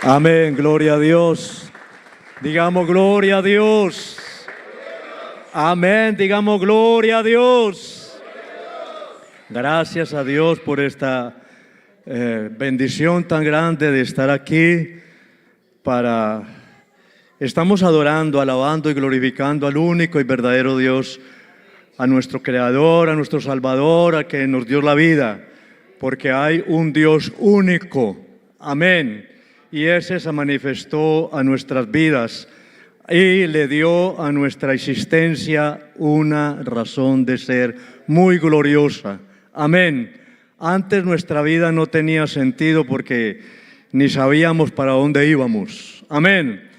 Amén, gloria a Dios. Digamos gloria a Dios. Amén, digamos gloria a Dios. Gracias a Dios por esta bendición tan grande de estar aquí Estamos adorando, alabando y glorificando al único y verdadero Dios, a nuestro Creador, a nuestro Salvador, a que nos dio la vida, porque hay un Dios único. Amén. Y ese se manifestó a nuestras vidas y le dio a nuestra existencia una razón de ser muy gloriosa. Amén. Antes nuestra vida no tenía sentido porque ni sabíamos para dónde íbamos. Amén.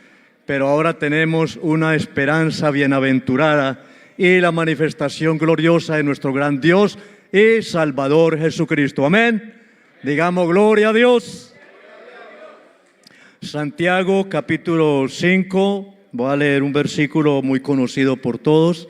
Pero ahora tenemos una esperanza bienaventurada y la manifestación gloriosa de nuestro gran Dios y Salvador Jesucristo. Amén. Digamos gloria a Dios. Santiago capítulo 5, voy a leer un versículo muy conocido por todos.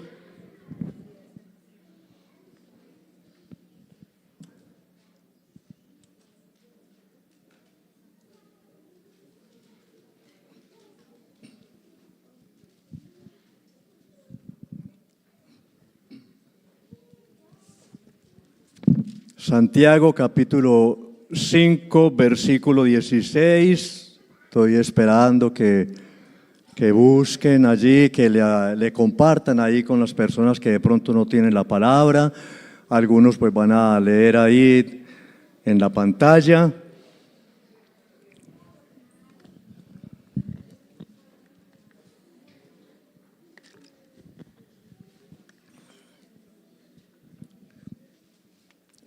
Santiago capítulo 5, versículo 16. Estoy esperando que busquen allí, que le compartan ahí con las personas que de pronto no tienen la palabra. Algunos pues van a leer ahí en la pantalla.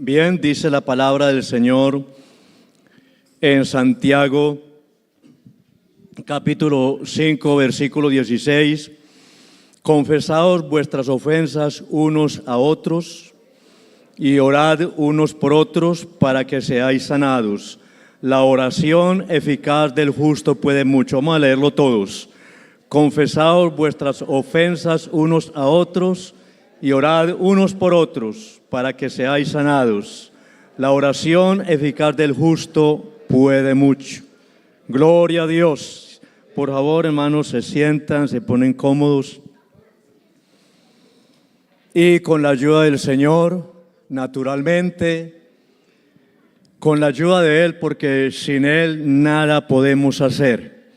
Bien, dice la palabra del Señor en Santiago capítulo 5, versículo 16. Confesaos vuestras ofensas unos a otros y orad unos por otros para que seáis sanados. La oración eficaz del justo puede mucho. Vamos a leerlo todos. Confesaos vuestras ofensas unos a otros y orad unos por otros para que seáis sanados. La oración eficaz del justo puede mucho. Gloria a Dios. Por favor, hermanos, se sientan, se ponen cómodos. Y con la ayuda del Señor, naturalmente, con la ayuda de Él, porque sin Él nada podemos hacer.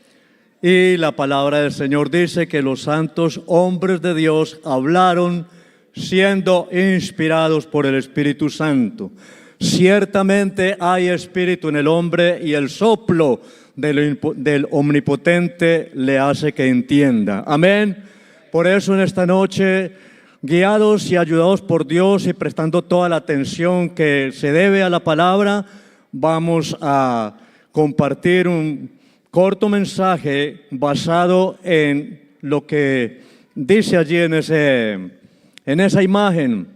Y la palabra del Señor dice que los santos hombres de Dios hablaron siendo inspirados por el Espíritu Santo. Ciertamente hay espíritu en el hombre y el soplo del Omnipotente le hace que entienda. Amén. Por eso en esta noche, guiados y ayudados por Dios y prestando toda la atención que se debe a la palabra, vamos a compartir un corto mensaje basado en lo que dice allí en esa imagen,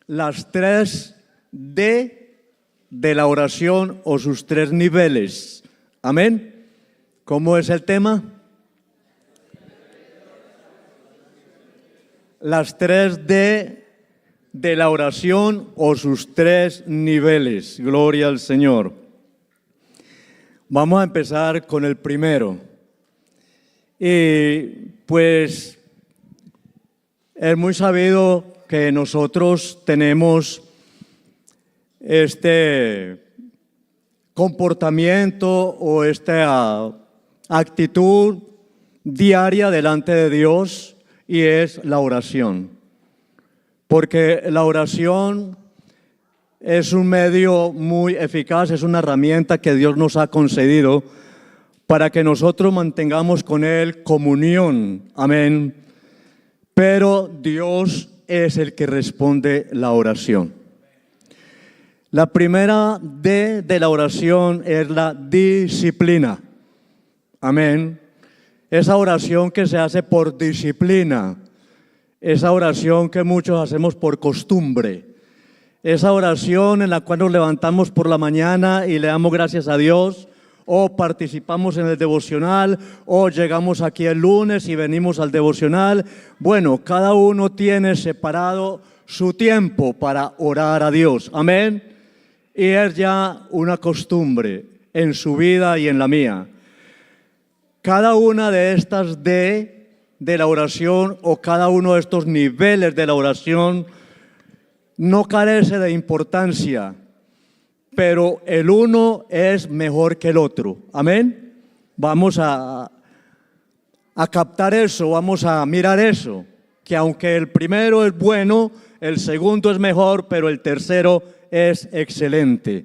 las 3 D de la oración o sus 3 niveles. Amén. ¿Cómo es el tema? Las 3 D de la oración o sus 3 niveles. Gloria al Señor. Vamos a empezar con el primero. Y pues es muy sabido que nosotros tenemos este comportamiento o esta actitud diaria delante de Dios, y es la oración. Porque la oración es un medio muy eficaz, es una herramienta que Dios nos ha concedido para que nosotros mantengamos con Él comunión. Amén. Pero Dios es el que responde la oración. La primera D de la oración es la disciplina. Amén. Esa oración que se hace por disciplina. Esa oración que muchos hacemos por costumbre. Esa oración en la cual nos levantamos por la mañana y le damos gracias a Dios, o participamos en el devocional, o llegamos aquí el lunes y venimos al devocional. Bueno, cada uno tiene separado su tiempo para orar a Dios. Amén. Y es ya una costumbre en su vida y en la mía. cada una de estas de la oración o cada uno de estos niveles de la oración no carece de importancia, pero el uno es mejor que el otro. Amén. Vamos a captar eso, vamos a mirar eso, que aunque el primero es bueno, el segundo es mejor, pero el tercero es excelente.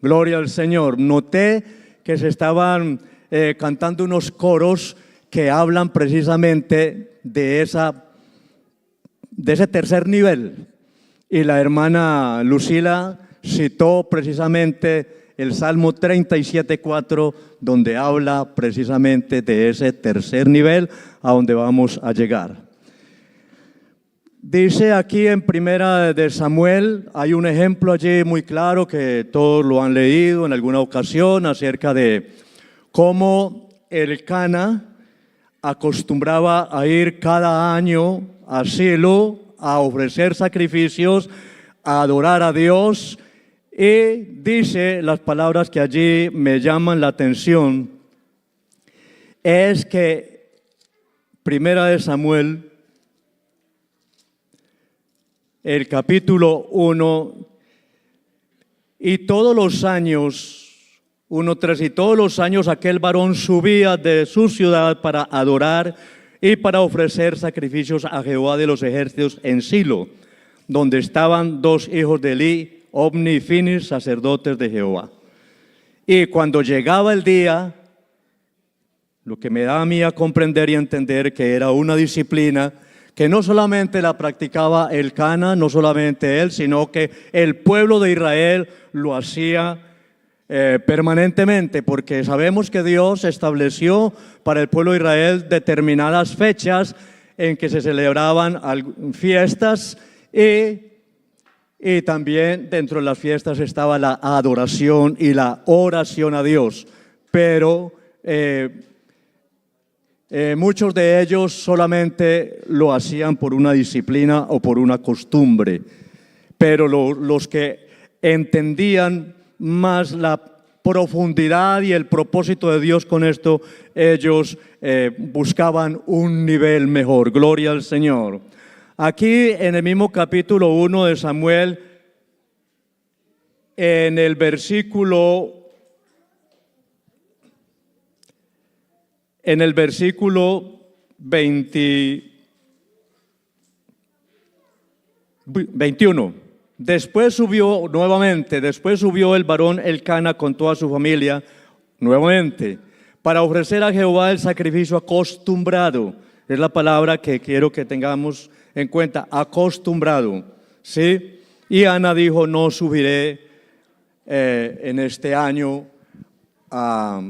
Gloria al Señor. Noté que se estaban cantando unos coros que hablan precisamente de ese tercer nivel. Y la hermana Lucila citó precisamente el Salmo 37:4, donde habla precisamente de ese tercer nivel a donde vamos a llegar. Dice aquí en Primera de Samuel, hay un ejemplo allí muy claro que todos lo han leído en alguna ocasión acerca de cómo Elcana acostumbraba a ir cada año a Silo a ofrecer sacrificios, a adorar a Dios, y dice las palabras que allí me llaman la atención, es que Primera de Samuel, el capítulo 1, y todos los años, 1:3, y todos los años aquel varón subía de su ciudad para adorar y para ofrecer sacrificios a Jehová de los ejércitos en Silo, donde estaban 2 hijos de Elí, Ofni y Finis, sacerdotes de Jehová. Y cuando llegaba el día, lo que me da a mí a comprender y entender que era una disciplina que no solamente la practicaba Elcana, no solamente él, sino que el pueblo de Israel lo hacía permanentemente, porque sabemos que Dios estableció para el pueblo de Israel determinadas fechas en que se celebraban fiestas, y también dentro de las fiestas estaba la adoración y la oración a Dios, pero muchos de ellos solamente lo hacían por una disciplina o por una costumbre, pero los que entendían más la profundidad y el propósito de Dios con esto, ellos buscaban un nivel mejor. Gloria al Señor. Aquí en el mismo capítulo 1 de Samuel, en el versículo 21. Después subió el varón Elcana con toda su familia nuevamente para ofrecer a Jehová el sacrificio acostumbrado. Es la palabra que quiero que tengamos en cuenta, acostumbrado, ¿sí? Y Ana dijo, no subiré en este año a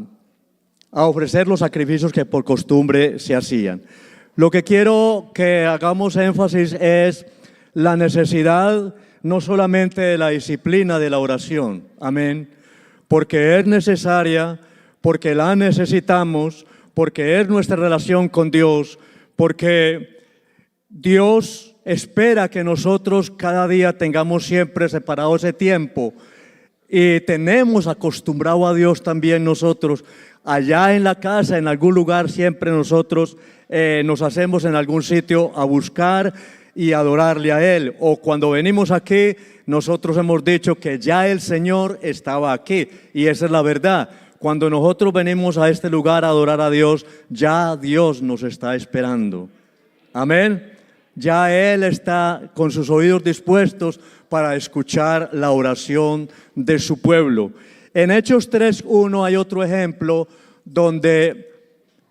ofrecer los sacrificios que por costumbre se hacían. Lo que quiero que hagamos énfasis es la necesidad no solamente de la disciplina de la oración, amén, porque es necesaria, porque la necesitamos, porque es nuestra relación con Dios, porque Dios espera que nosotros cada día tengamos siempre separado ese tiempo, y tenemos acostumbrado a Dios también nosotros, allá en la casa, en algún lugar, siempre nosotros nos hacemos en algún sitio a buscar y adorarle a Él, o cuando venimos aquí, nosotros hemos dicho que ya el Señor estaba aquí, y esa es la verdad. Cuando nosotros venimos a este lugar a adorar a Dios, ya Dios nos está esperando, amén. Ya Él está con sus oídos dispuestos para escuchar la oración de su pueblo. En Hechos 3:1 hay otro ejemplo donde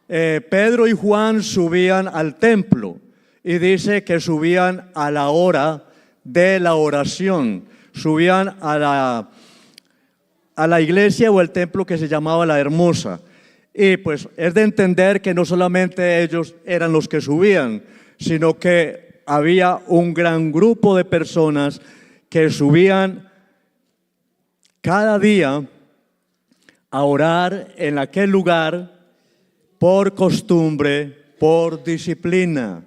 Pedro y Juan subían al templo, y dice que subían a la hora de la oración, subían a la iglesia o el templo que se llamaba La Hermosa. Y pues es de entender que no solamente ellos eran los que subían, sino que había un gran grupo de personas que subían cada día a orar en aquel lugar por costumbre, por disciplina.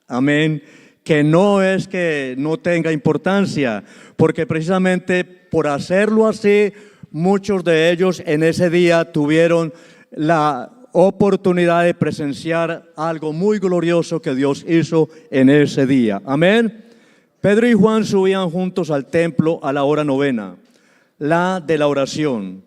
Amén. Que no es que no tenga importancia, porque precisamente por hacerlo así, muchos de ellos en ese día tuvieron la oportunidad de presenciar algo muy glorioso que Dios hizo en ese día. Amén. Pedro y Juan subían juntos al templo a la hora novena, la de la oración,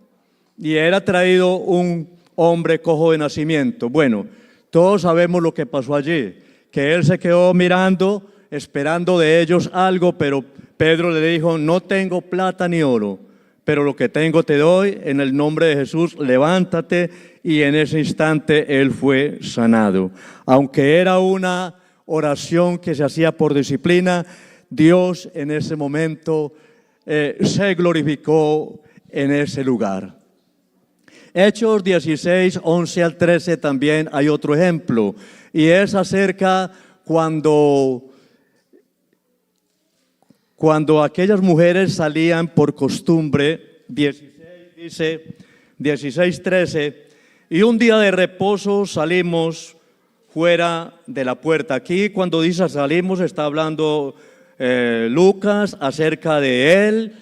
y era traído un hombre cojo de nacimiento. Bueno, todos sabemos lo que pasó allí, que él se quedó mirando, esperando de ellos algo, pero Pedro le dijo: no tengo plata ni oro, pero lo que tengo te doy, en el nombre de Jesús, levántate. Y en ese instante él fue sanado. Aunque era una oración que se hacía por disciplina, Dios en ese momento se glorificó en ese lugar. Hechos 16, 11 al 13 también hay otro ejemplo, y es acerca cuando aquellas mujeres salían por costumbre, 16, 13, y un día de reposo salimos fuera de la puerta. Aquí cuando dice salimos está hablando Lucas acerca de él,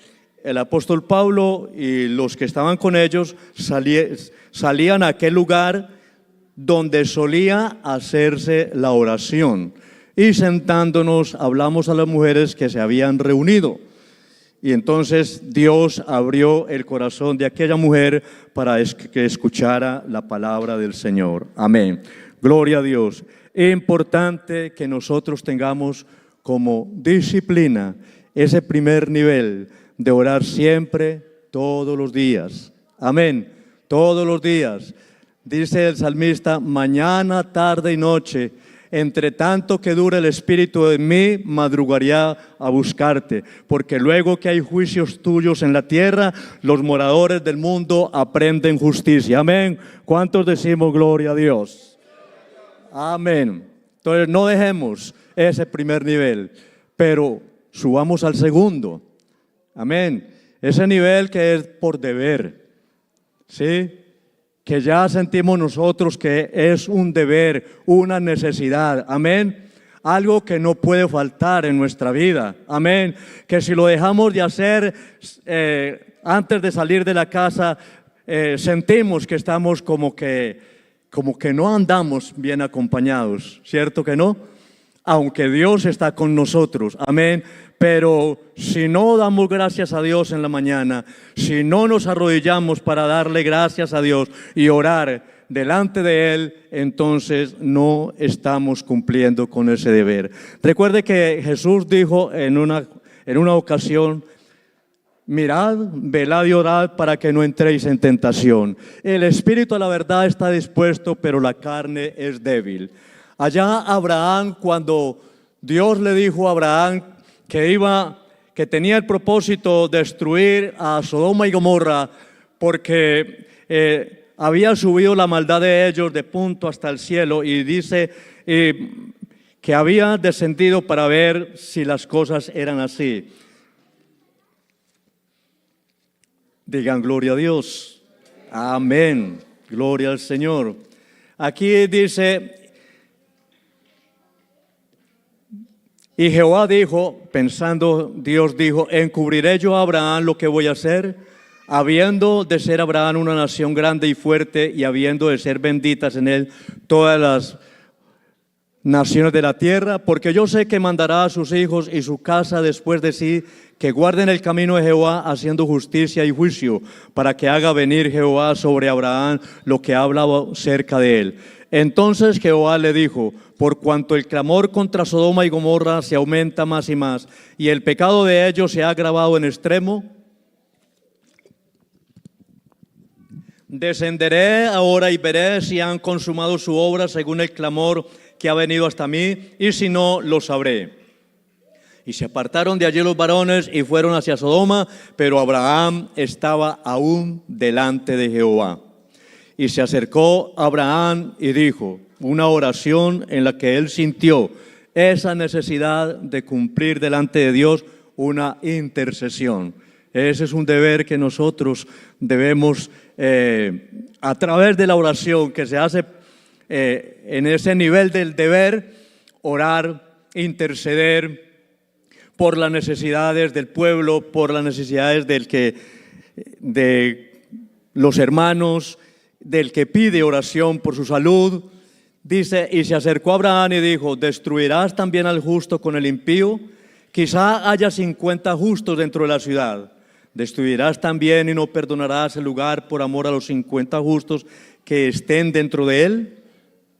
el apóstol Pablo y los que estaban con ellos salían a aquel lugar donde solía hacerse la oración. Y sentándonos hablamos a las mujeres que se habían reunido. Y entonces Dios abrió el corazón de aquella mujer para que escuchara la palabra del Señor. Amén. Gloria a Dios. Es importante que nosotros tengamos como disciplina ese primer nivel de orar siempre, todos los días. Amén. Todos los días. Dice el salmista: mañana, tarde y noche, entre tanto que dure el espíritu en mí, madrugaré a buscarte, porque luego que hay juicios tuyos en la tierra, los moradores del mundo aprenden justicia. Amén. ¿Cuántos decimos gloria a Dios? Amén. Entonces no dejemos ese primer nivel, pero subamos al segundo. Amén. Ese nivel que es por deber, ¿sí? Que ya sentimos nosotros que es un deber, una necesidad. Amén. Algo que no puede faltar en nuestra vida. Amén. Que si lo dejamos de hacer antes de salir de la casa, sentimos que estamos como que no andamos bien acompañados. ¿Cierto que no? Aunque Dios está con nosotros. Amén. Pero si no damos gracias a Dios en la mañana, si no nos arrodillamos para darle gracias a Dios y orar delante de Él, entonces no estamos cumpliendo con ese deber. Recuerde que Jesús dijo en una ocasión: mirad, velad y orad para que no entréis en tentación. El espíritu a la verdad está dispuesto, pero la carne es débil. Allá Abraham, cuando Dios le dijo a Abraham que tenía el propósito de destruir a Sodoma y Gomorra, porque había subido la maldad de ellos de punto hasta el cielo, y dice que había descendido para ver si las cosas eran así. Digan gloria a Dios. Amén. Gloria al Señor. Aquí dice: y Jehová dijo, pensando, Dios dijo: encubriré yo a Abraham lo que voy a hacer, habiendo de ser Abraham una nación grande y fuerte, y habiendo de ser benditas en él todas las naciones de la tierra, porque yo sé que mandará a sus hijos y su casa después de sí, que guarden el camino de Jehová, haciendo justicia y juicio, para que haga venir Jehová sobre Abraham lo que ha hablado cerca de él. Entonces Jehová le dijo: por cuanto el clamor contra Sodoma y Gomorra se aumenta más y más, y el pecado de ellos se ha agravado en extremo, descenderé ahora y veré si han consumado su obra según el clamor que ha venido hasta mí, y si no, lo sabré. Y se apartaron de allí los varones y fueron hacia Sodoma, pero Abraham estaba aún delante de Jehová. Y se acercó Abraham y dijo, una oración en la que él sintió esa necesidad de cumplir delante de Dios una intercesión. Ese es un deber que nosotros debemos, a través de la oración que se hace en ese nivel del deber, orar, interceder por las necesidades del pueblo, por las necesidades de los hermanos del que pide oración por su salud. Dice, y se acercó a Abraham y dijo, ¿destruirás también al justo con el impío? Quizá haya 50 justos dentro de la ciudad. ¿Destruirás también y no perdonarás el lugar por amor a los 50 justos que estén dentro de él?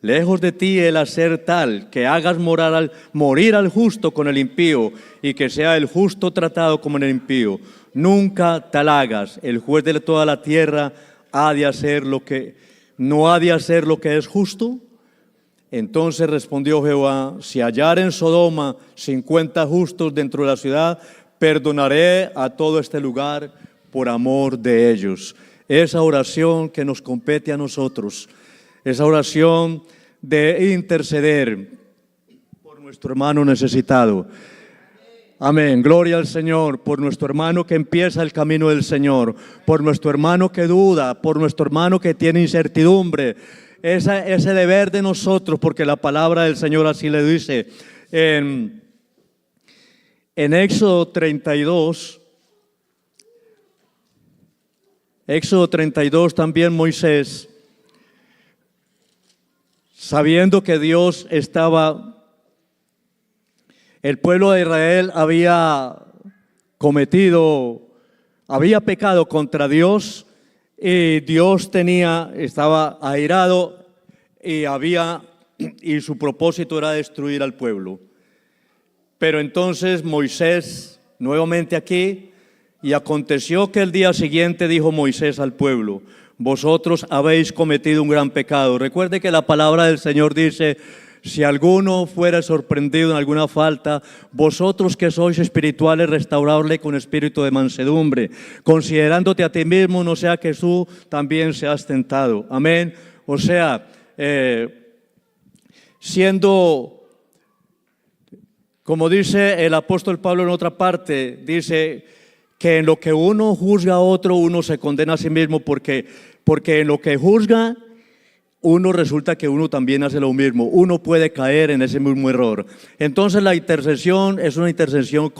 Lejos de ti el hacer tal, que hagas morir al justo con el impío, y que sea el justo tratado como el impío. Nunca tal hagas. El juez de toda la tierra no ha de hacer lo que es justo. Entonces respondió Jehová, si hallar en Sodoma 50 justos dentro de la ciudad, perdonaré a todo este lugar por amor de ellos. Esa oración que nos compete a nosotros, esa oración de interceder por nuestro hermano necesitado. Amén, gloria al Señor, por nuestro hermano que empieza el camino del Señor, por nuestro hermano que duda, por nuestro hermano que tiene incertidumbre. Ese deber de nosotros, porque la palabra del Señor así le dice en Éxodo 32. Éxodo 32 también Moisés, sabiendo que Dios el pueblo de Israel había pecado contra Dios, y Dios estaba airado y su propósito era destruir al pueblo. Pero entonces Moisés, nuevamente aquí, y aconteció que el día siguiente dijo Moisés al pueblo, vosotros habéis cometido un gran pecado. Recuerde que la palabra del Señor dice, si alguno fuera sorprendido en alguna falta, vosotros que sois espirituales, restauradle con espíritu de mansedumbre, considerándote a ti mismo, no sea que tú también seas tentado. Amén. O sea, como dice el apóstol Pablo en otra parte, dice que en lo que uno juzga a otro, uno se condena a sí mismo, porque en lo que juzga uno resulta que uno también hace lo mismo. Uno puede caer en ese mismo error. Entonces la intercesión es una intercesión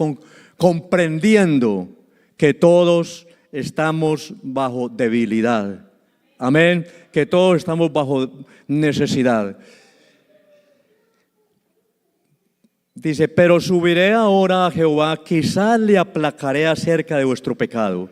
comprendiendo que todos estamos bajo debilidad. Amén. Que todos estamos bajo necesidad. Dice, pero subiré ahora a Jehová, quizás le aplacaré acerca de vuestro pecado.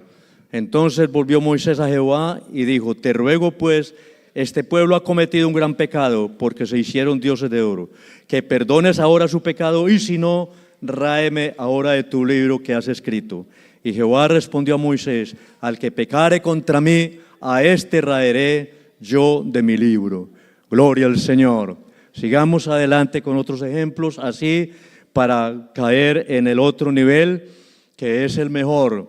Entonces volvió Moisés a Jehová y dijo, te ruego pues, este pueblo ha cometido un gran pecado, porque se hicieron dioses de oro, que perdones ahora su pecado, y si no, ráeme ahora de tu libro que has escrito. Y Jehová respondió a Moisés, al que pecare contra mí, a este raeré yo de mi libro. Gloria al Señor. Sigamos adelante con otros ejemplos, así para caer en el otro nivel, que es el mejor,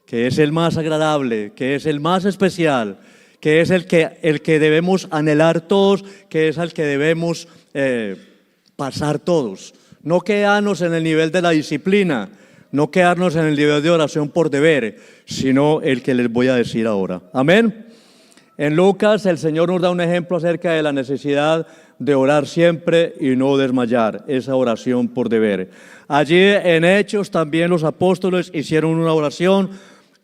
que es el más agradable, que es el más especial, que es el que debemos anhelar todos, que es al que debemos pasar todos. No quedarnos en el nivel de la disciplina, no quedarnos en el nivel de oración por deber, sino el que les voy a decir ahora. Amén. En Lucas el Señor nos da un ejemplo acerca de la necesidad de orar siempre y no desmayar, esa oración por deber. Allí en Hechos también los apóstoles hicieron una oración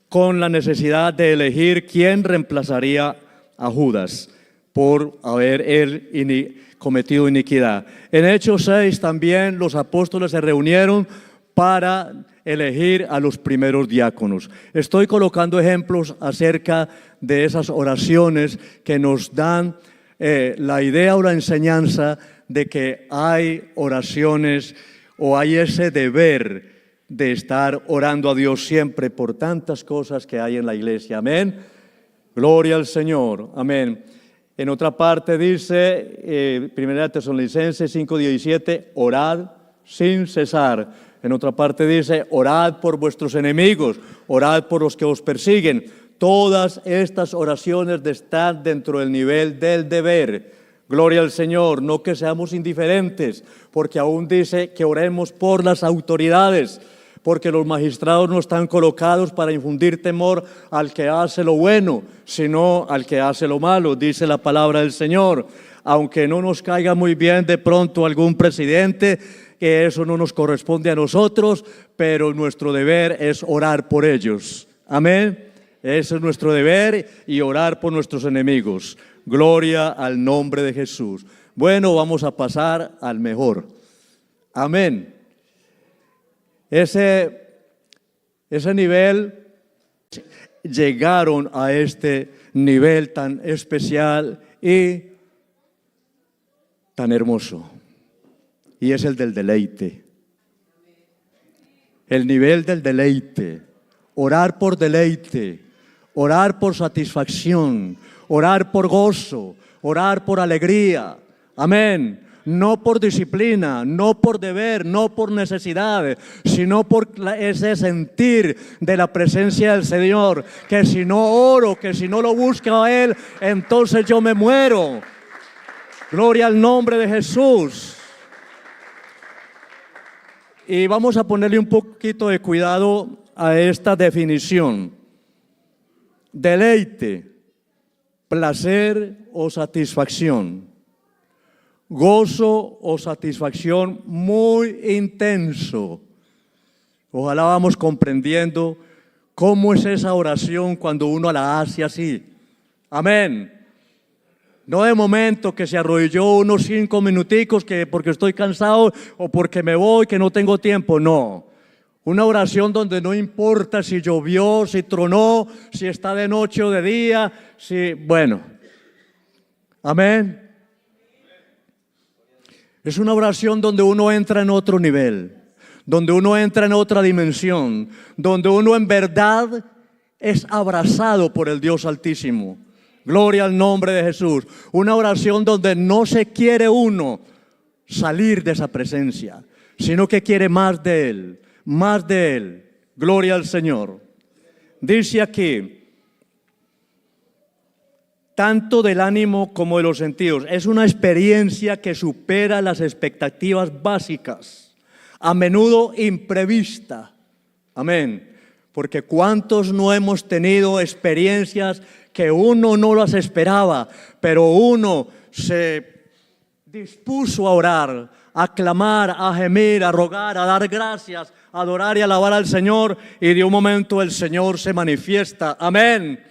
con la necesidad de elegir quién reemplazaría a Judas por haber él cometido iniquidad. En Hechos 6 también los apóstoles se reunieron para elegir a los primeros diáconos. Estoy colocando ejemplos acerca de esas oraciones que nos dan la idea o la enseñanza de que hay oraciones o hay ese deber de estar orando a Dios siempre por tantas cosas que hay en la iglesia. Amén. Gloria al Señor. Amén. En otra parte dice, 1 Tesalonicenses 5:17, orad sin cesar. En otra parte dice, orad por vuestros enemigos, orad por los que os persiguen. Todas estas oraciones están dentro del nivel del deber. Gloria al Señor, no que seamos indiferentes, porque aún dice que oremos por las autoridades, porque los magistrados no están colocados para infundir temor al que hace lo bueno, sino al que hace lo malo, dice la palabra del Señor. Aunque no nos caiga muy bien de pronto algún presidente, que eso no nos corresponde a nosotros, pero nuestro deber es orar por ellos. Amén. Ese es nuestro deber y orar por nuestros enemigos. Gloria al nombre de Jesús. Bueno, vamos a pasar al mejor. Amén. Ese nivel, llegaron a este nivel tan especial y tan hermoso. Y es el del deleite. El nivel del deleite. Orar por deleite. Orar por satisfacción. Orar por gozo. Orar por alegría. Amén. No por disciplina, no por deber, no por necesidad, sino por ese sentir de la presencia del Señor, que si no oro, que si no lo busco a Él, entonces yo me muero. Gloria al nombre de Jesús. Y vamos a ponerle un poquito de cuidado a esta definición. Deleite, placer o satisfacción. Gozo o satisfacción muy intenso. Ojalá vamos comprendiendo cómo es esa oración cuando uno la hace así. Amén. No de momento que se arrodilló unos 5 minuticos que porque estoy cansado o porque me voy, que no tengo tiempo. No. Una oración donde no importa si llovió, si tronó, si está de noche o de día, bueno. Amén. Es una oración donde uno entra en otro nivel, donde uno entra en otra dimensión, donde uno en verdad es abrazado por el Dios Altísimo. Gloria al nombre de Jesús. Una oración donde no se quiere uno salir de esa presencia, sino que quiere más de Él, más de Él. Gloria al Señor. Dice aquí, tanto del ánimo como de los sentidos. Es una experiencia que supera las expectativas básicas, a menudo imprevista. Amén. Porque ¿cuántos no hemos tenido experiencias que uno no las esperaba, pero uno se dispuso a orar, a clamar, a gemir, a rogar, a dar gracias, a adorar y alabar al Señor, y de un momento el Señor se manifiesta? Amén.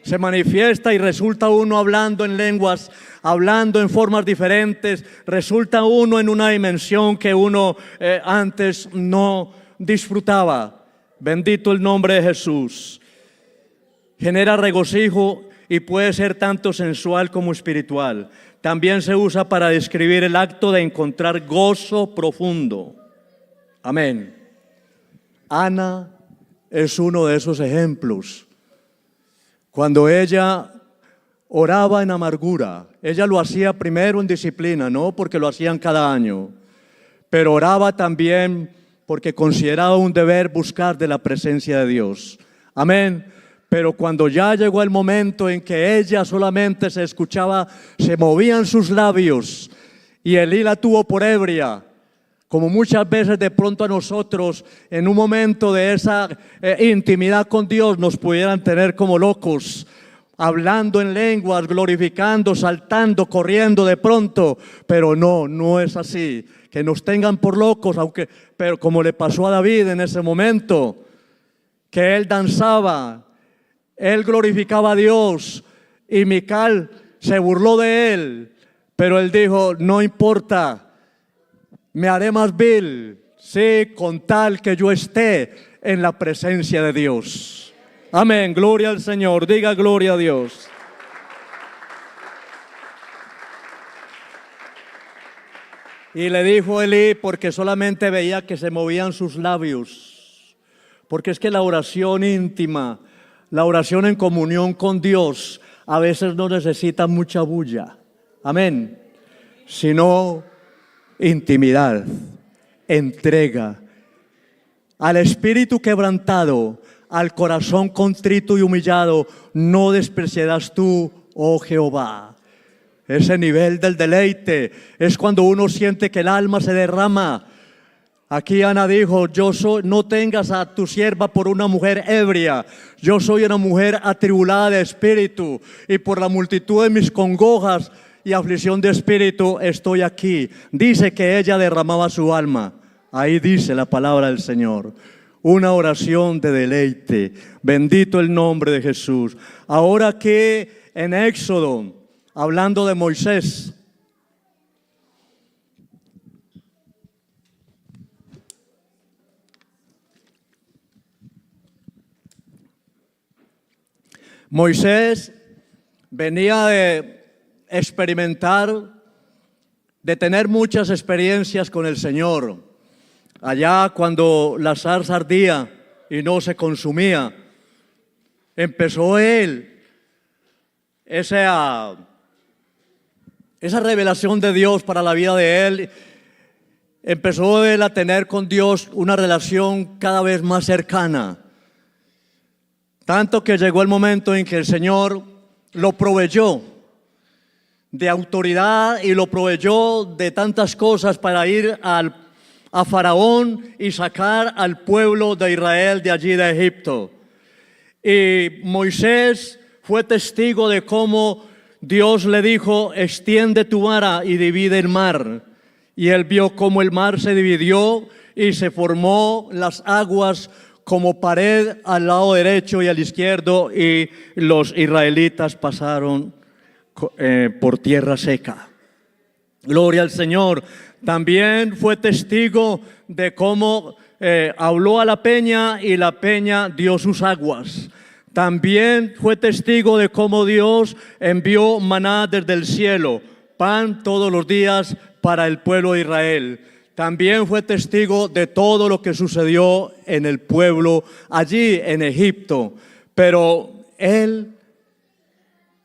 Se manifiesta y resulta uno hablando en lenguas, hablando en formas diferentes, resulta uno en una dimensión que uno antes no disfrutaba. Bendito el nombre de Jesús. Genera regocijo y puede ser tanto sensual como espiritual. También se usa para describir el acto de encontrar gozo profundo. Amén. Ana es uno de esos ejemplos. Cuando ella oraba en amargura, ella lo hacía primero en disciplina, no porque lo hacían cada año, pero oraba también porque consideraba un deber buscar de la presencia de Dios. Amén. Pero cuando ya llegó el momento en que ella solamente se escuchaba, se movían sus labios y Elí la tuvo por ebria, como muchas veces de pronto a nosotros en un momento de esa intimidad con Dios nos pudieran tener como locos, hablando en lenguas, glorificando, saltando, corriendo de pronto, pero no es así, que nos tengan por locos, pero como le pasó a David en ese momento, que él danzaba, él glorificaba a Dios y Mical se burló de él, pero él dijo, no importa, me haré más vil, sí, con tal que yo esté en la presencia de Dios. Amén, gloria al Señor, diga gloria a Dios. Y le dijo Elí, porque solamente veía que se movían sus labios, porque es que la oración íntima, la oración en comunión con Dios, a veces no necesita mucha bulla, amén, sino intimidad, entrega. Al espíritu quebrantado, al corazón contrito y humillado, no despreciarás tú, oh Jehová. Ese nivel del deleite es cuando uno siente que el alma se derrama. Aquí Ana dijo, no tengas a tu sierva por una mujer ebria, yo soy una mujer atribulada de espíritu y por la multitud de mis congojas y aflicción de espíritu estoy aquí. Dice que ella derramaba su alma. Ahí dice la palabra del Señor. una oración de deleite. Bendito el nombre de Jesús. Ahora que en Éxodo, hablando de Moisés, Moisés venía de experimentar, de tener muchas experiencias con el Señor. Allá cuando la zarza ardía y no se consumía, empezó él esa revelación de Dios para la vida de él. Empezó él a tener con Dios una relación cada vez más cercana. Tanto que llegó el momento en que el Señor lo proveyó de autoridad y lo proveyó de tantas cosas para ir a Faraón y sacar al pueblo de Israel de allí de Egipto. Y Moisés fue testigo de cómo Dios le dijo: extiende tu vara y divide el mar. Y él vio cómo el mar se dividió y se formó las aguas como pared al lado derecho y al izquierdo, y los israelitas pasaron por tierra seca. Gloria al Señor. También fue testigo de cómo habló a la peña y la peña dio sus aguas. También fue testigo de cómo Dios envió maná desde el cielo, pan todos los días para el pueblo de Israel. También fue testigo de todo lo que sucedió en el pueblo allí en Egipto. Pero en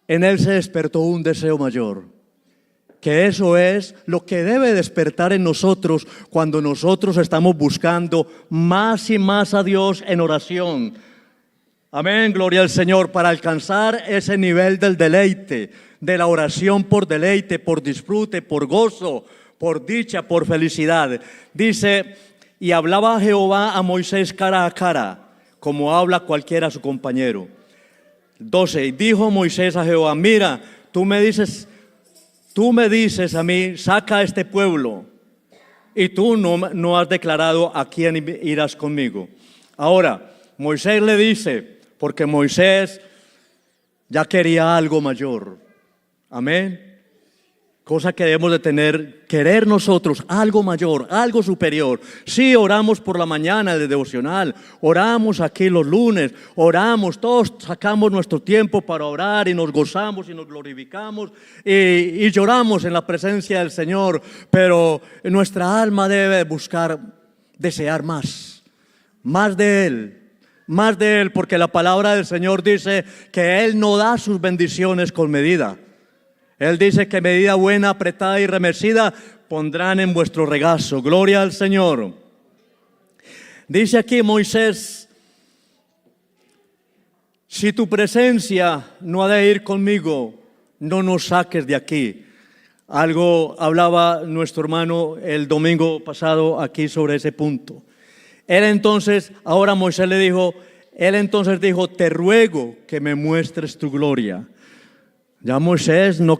él se despertó un deseo mayor, que eso es lo que debe despertar en nosotros cuando nosotros estamos buscando más y más a Dios en oración. Amén, gloria al Señor, para alcanzar ese nivel del deleite, de la oración por deleite, por disfrute, por gozo, por dicha, por felicidad. Dice: y hablaba Jehová a Moisés cara a cara, como habla cualquiera a su compañero. 12, y dijo Moisés a Jehová: mira, tú me dices a mí, saca a este pueblo, y tú no has declarado a quién irás conmigo. Ahora, Moisés le dice, porque Moisés ya quería algo mayor. Amén. Cosa que debemos de querer nosotros, algo mayor, algo superior. Sí, oramos por la mañana de devocional, oramos aquí los lunes, oramos, todos sacamos nuestro tiempo para orar y nos gozamos y nos glorificamos y lloramos en la presencia del Señor, pero nuestra alma debe buscar, desear más de Él, porque la palabra del Señor dice que Él no da sus bendiciones con medida. Él dice que medida buena, apretada y remecida pondrán en vuestro regazo. Gloria al Señor. Dice aquí Moisés: si tu presencia no ha de ir conmigo, no nos saques de aquí. Algo hablaba nuestro hermano el domingo pasado aquí sobre ese punto. Ahora Moisés le dijo, él entonces dijo: te ruego que me muestres tu gloria. Ya Moisés no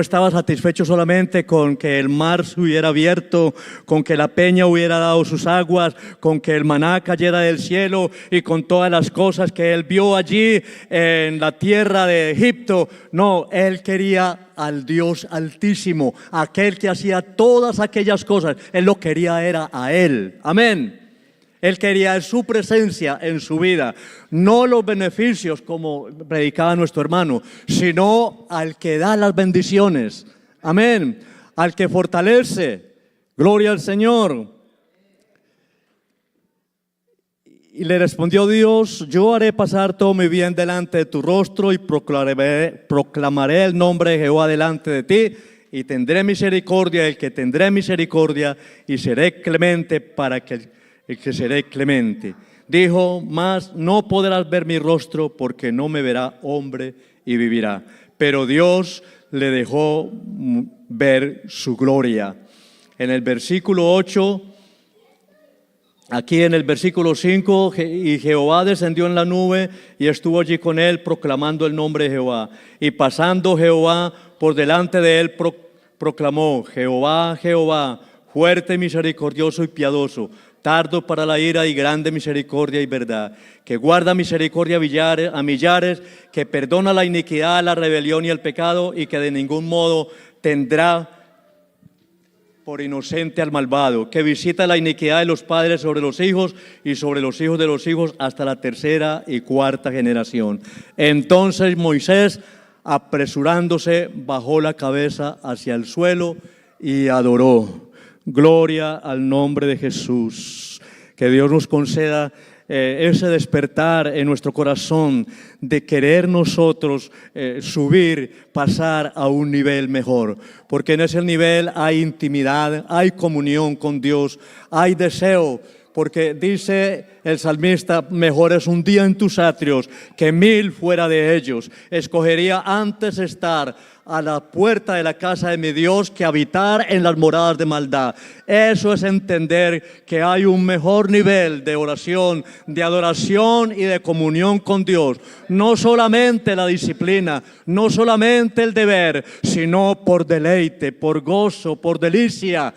estaba satisfecho solamente con que el mar se hubiera abierto, con que la peña hubiera dado sus aguas, con que el maná cayera del cielo y con todas las cosas que él vio allí en la tierra de Egipto. No, él quería al Dios Altísimo, aquel que hacía todas aquellas cosas. Él lo quería era a Él. Amén. Él quería su presencia en su vida, no los beneficios como predicaba nuestro hermano, sino al que da las bendiciones. Amén. Al que fortalece. Gloria al Señor. Y le respondió Dios: yo haré pasar todo mi bien delante de tu rostro y proclamaré el nombre de Jehová delante de ti, y tendré misericordia del que tendré misericordia, y seré clemente para el que seré clemente. Dijo: mas no podrás ver mi rostro, porque no me verá hombre y vivirá. Pero Dios le dejó ver su gloria. En el versículo 8, aquí en el versículo 5, y Jehová descendió en la nube y estuvo allí con él, proclamando el nombre de Jehová. Y pasando Jehová por delante de él, proclamó: Jehová, Jehová, fuerte, misericordioso y piadoso, tardo para la ira y grande misericordia y verdad, que guarda misericordia a millares, que perdona la iniquidad, la rebelión y el pecado, y que de ningún modo tendrá por inocente al malvado, que visita la iniquidad de los padres sobre los hijos y sobre los hijos de los hijos hasta la tercera y cuarta generación. Entonces Moisés, apresurándose, bajó la cabeza hacia el suelo y adoró. Gloria al nombre de Jesús. Que Dios nos conceda ese despertar en nuestro corazón de querer nosotros subir, pasar a un nivel mejor, porque en ese nivel hay intimidad, hay comunión con Dios, hay deseo, porque dice el salmista: mejor es un día en tus atrios que 1000 fuera de ellos. Escogería antes estar a la puerta de la casa de mi Dios que habitar en las moradas de maldad. Eso es entender que hay un mejor nivel de oración, de adoración y de comunión con Dios. No solamente la disciplina, no solamente el deber, sino por deleite, por gozo, por delicia.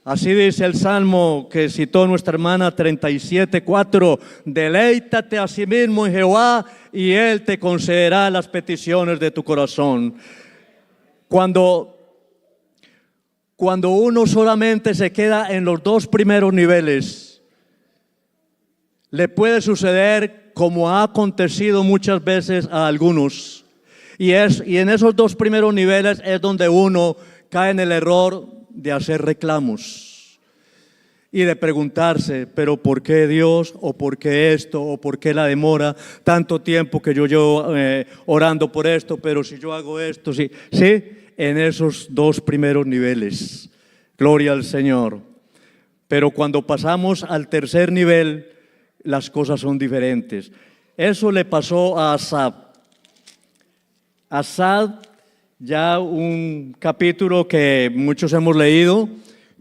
Así dice el Salmo que citó nuestra hermana 37:4: deleítate a sí mismo en Jehová y Él te concederá las peticiones de tu corazón. Cuando uno solamente se queda en los 2 primeros niveles, le puede suceder como ha acontecido muchas veces a algunos. Y en esos 2 primeros niveles es donde uno cae en el error de hacer reclamos y de preguntarse: ¿pero por qué Dios? ¿O por qué esto? ¿O por qué la demora tanto tiempo que yo llevo orando por esto? Pero si yo hago esto, sí, en esos 2 primeros niveles. Gloria al Señor. Pero cuando pasamos al tercer nivel, las cosas son diferentes. Eso le pasó a Asaf. Asaf, ya un capítulo que muchos hemos leído.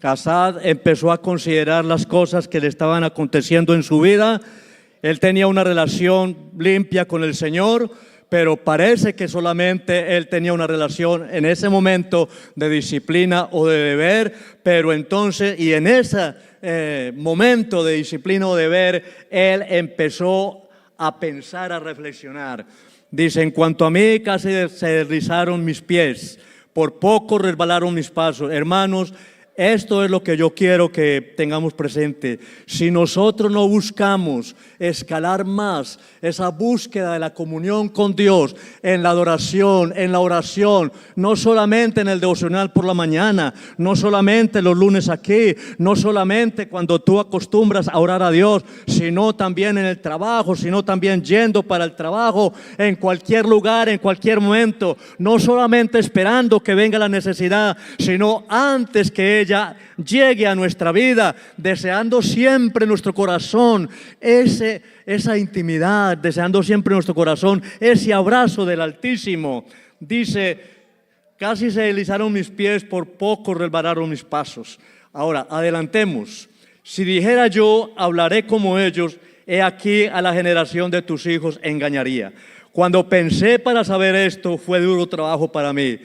Asaf empezó a considerar las cosas que le estaban aconteciendo en su vida. Él tenía una relación limpia con el Señor, pero parece que solamente él tenía una relación en ese momento de disciplina o de deber, pero entonces, y en ese momento de disciplina o deber, él empezó a pensar, a reflexionar. Dice: en cuanto a mí, casi se deslizaron mis pies, por poco resbalaron mis pasos. Hermanos, esto es lo que yo quiero que tengamos presente. Si nosotros no buscamos escalar más esa búsqueda de la comunión con Dios, en la adoración, en la oración, no solamente en el devocional por la mañana, no solamente los lunes aquí, no solamente cuando tú acostumbras a orar a Dios, sino también en el trabajo, sino también yendo para el trabajo, en cualquier lugar, en cualquier momento, no solamente esperando que venga la necesidad, sino antes que ella llegue a nuestra vida, deseando siempre en nuestro corazón esa intimidad, deseando siempre en nuestro corazón ese abrazo del Altísimo. Dice: casi se deslizaron mis pies, por poco resbalaron mis pasos. Ahora, adelantemos. Si dijera yo, hablaré como ellos, he aquí a la generación de tus hijos engañaría. Cuando pensé para saber esto, fue duro trabajo para mí.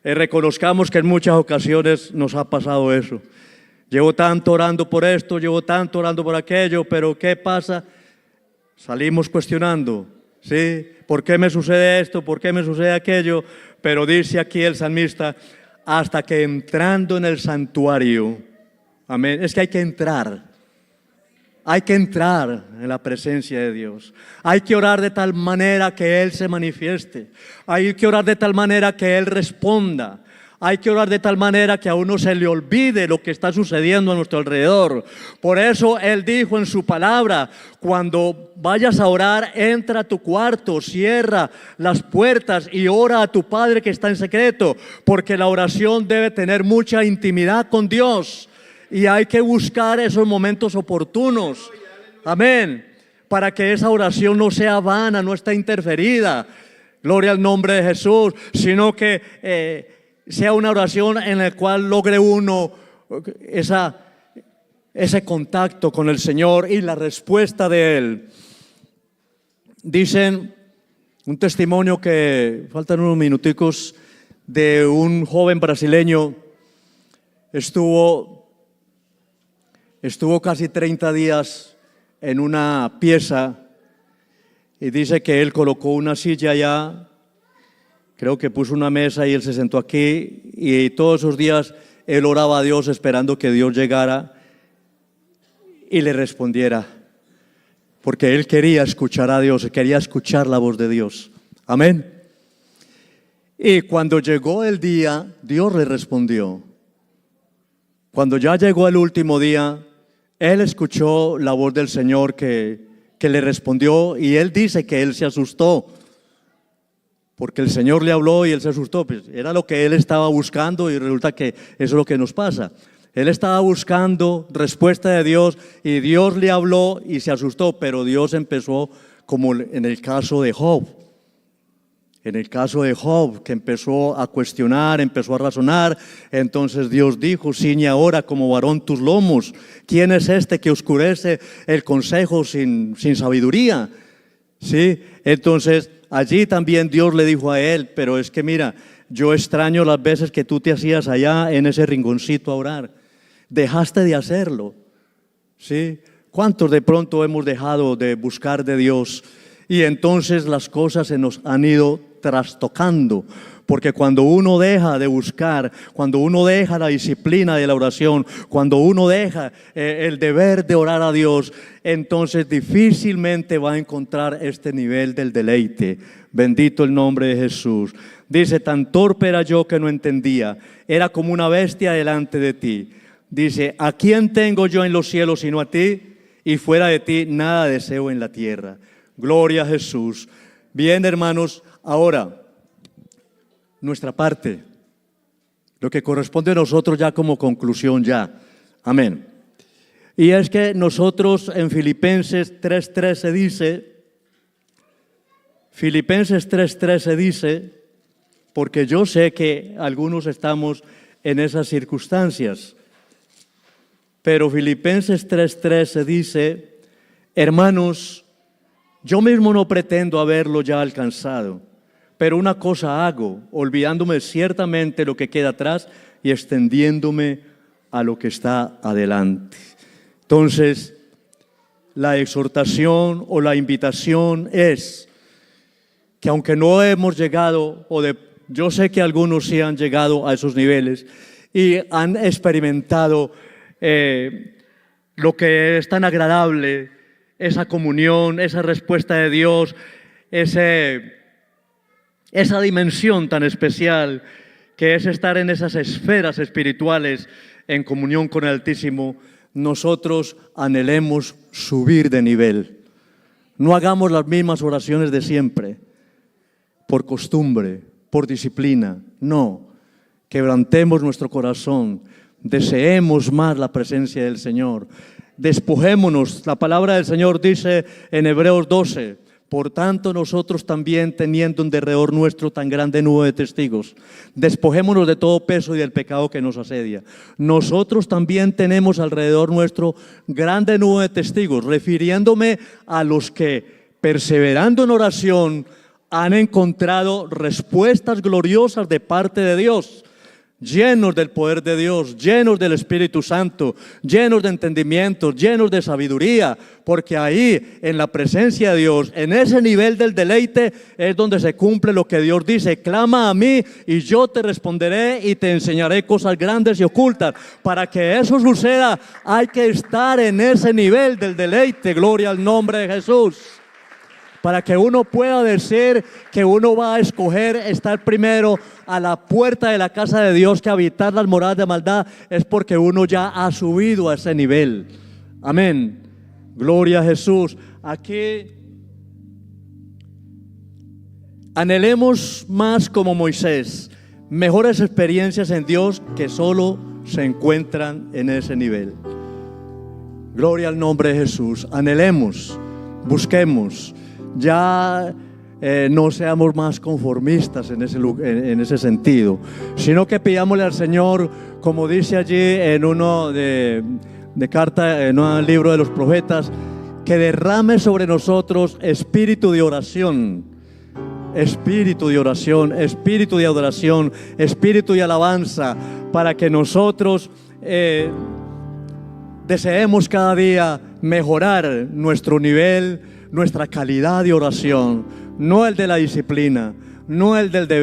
Reconozcamos que en muchas ocasiones nos ha pasado eso. Llevo tanto orando por esto, llevo tanto orando por aquello, pero ¿qué pasa? Salimos cuestionando, ¿sí? ¿Por qué me sucede esto? ¿Por qué me sucede aquello? Pero dice aquí el salmista: hasta que entrando en el santuario, amén, es que hay que entrar. Hay que entrar en la presencia de Dios. Hay que orar de tal manera que Él se manifieste. Hay que orar de tal manera que Él responda. Hay que orar de tal manera que a uno se le olvide lo que está sucediendo a nuestro alrededor. Por eso Él dijo en su palabra: cuando vayas a orar, entra a tu cuarto, cierra las puertas y ora a tu Padre que está en secreto, porque la oración debe tener mucha intimidad con Dios. Y hay que buscar esos momentos oportunos, amén, para que esa oración no sea vana, no esté interferida, gloria al nombre de Jesús, sino que sea una oración en la cual logre uno ese contacto con el Señor y la respuesta de Él. Dicen un testimonio que, faltan unos minuticos, de un joven brasileño. Estuvo estuvo casi 30 días en una pieza y dice que él colocó una silla allá, creo que puso una mesa y él se sentó aquí y todos esos días él oraba a Dios esperando que Dios llegara y le respondiera, porque él quería escuchar a Dios, quería escuchar la voz de Dios. Amén. Y cuando llegó el día, Dios le respondió. Cuando ya llegó el último día, él escuchó la voz del Señor que le respondió y él dice que él se asustó porque el Señor le habló y él se asustó. Pues era lo que él estaba buscando y resulta que eso es lo que nos pasa. Él estaba buscando respuesta de Dios y Dios le habló y se asustó, pero Dios empezó como en el caso de Job. En el caso de Job, que empezó a cuestionar, empezó a razonar, entonces Dios dijo, ciñe ahora como varón tus lomos. ¿Quién es este que oscurece el consejo sin sabiduría? ¿Sí? Entonces allí también Dios le dijo a él, pero es que mira, yo extraño las veces que tú te hacías allá en ese rinconcito a orar. Dejaste de hacerlo. ¿Sí? ¿Cuántos de pronto hemos dejado de buscar de Dios? Y entonces las cosas se nos han ido trastocando, porque cuando uno deja de buscar, cuando uno deja la disciplina de la oración, cuando uno deja el deber de orar a Dios, entonces difícilmente va a encontrar este nivel del deleite. Bendito el nombre de Jesús. Dice, tan torpe era yo que no entendía, era como una bestia delante de ti. Dice, ¿a quién tengo yo en los cielos sino a ti? Y fuera de ti nada deseo en la tierra. Gloria a Jesús. Bien, hermanos, ahora, nuestra parte, lo que corresponde a nosotros ya como conclusión ya. Amén. Y es que nosotros en Filipenses 3:13 dice, Filipenses 3:13 dice, porque yo sé que algunos estamos en esas circunstancias, pero Filipenses 3:13 dice, hermanos, yo mismo no pretendo haberlo ya alcanzado, pero una cosa hago, olvidándome ciertamente lo que queda atrás y extendiéndome a lo que está adelante. Entonces, la exhortación o la invitación es que aunque no hemos llegado, yo sé que algunos sí han llegado a esos niveles y han experimentado lo que es tan agradable, esa comunión, esa respuesta de Dios, esa dimensión tan especial que es estar en esas esferas espirituales en comunión con el Altísimo. Nosotros anhelemos subir de nivel. No hagamos las mismas oraciones de siempre, por costumbre, por disciplina. No, quebrantemos nuestro corazón, deseemos más la presencia del Señor. Despojémonos, la palabra del Señor dice en Hebreos 12, por tanto nosotros también teniendo en derredor nuestro tan grande nube de testigos, despojémonos de todo peso y del pecado que nos asedia. Nosotros también tenemos alrededor nuestro grande nube de testigos, refiriéndome a los que perseverando en oración han encontrado respuestas gloriosas de parte de Dios. Llenos del poder de Dios, llenos del Espíritu Santo, llenos de entendimiento, llenos de sabiduría, porque ahí en la presencia de Dios, en ese nivel del deleite es donde se cumple lo que Dios dice, clama a mí y yo te responderé y te enseñaré cosas grandes y ocultas. Para que eso suceda hay que estar en ese nivel del deleite, gloria al nombre de Jesús. Para que uno pueda decir que uno va a escoger estar primero a la puerta de la casa de Dios que habitar las moradas de maldad, es porque uno ya ha subido a ese nivel. Amén. Gloria a Jesús. Aquí anhelemos más como Moisés, mejores experiencias en Dios que solo se encuentran en ese nivel. Gloria al nombre de Jesús. Anhelemos, busquemos. Ya no seamos más conformistas en ese sentido, sino que pidámosle al Señor, como dice allí en uno de carta, en un libro de los profetas, que derrame sobre nosotros espíritu de oración, espíritu de oración, espíritu de adoración, espíritu de alabanza, para que nosotros deseemos cada día mejorar nuestro nivel, nuestra calidad de oración, no el de la disciplina, no el del deber.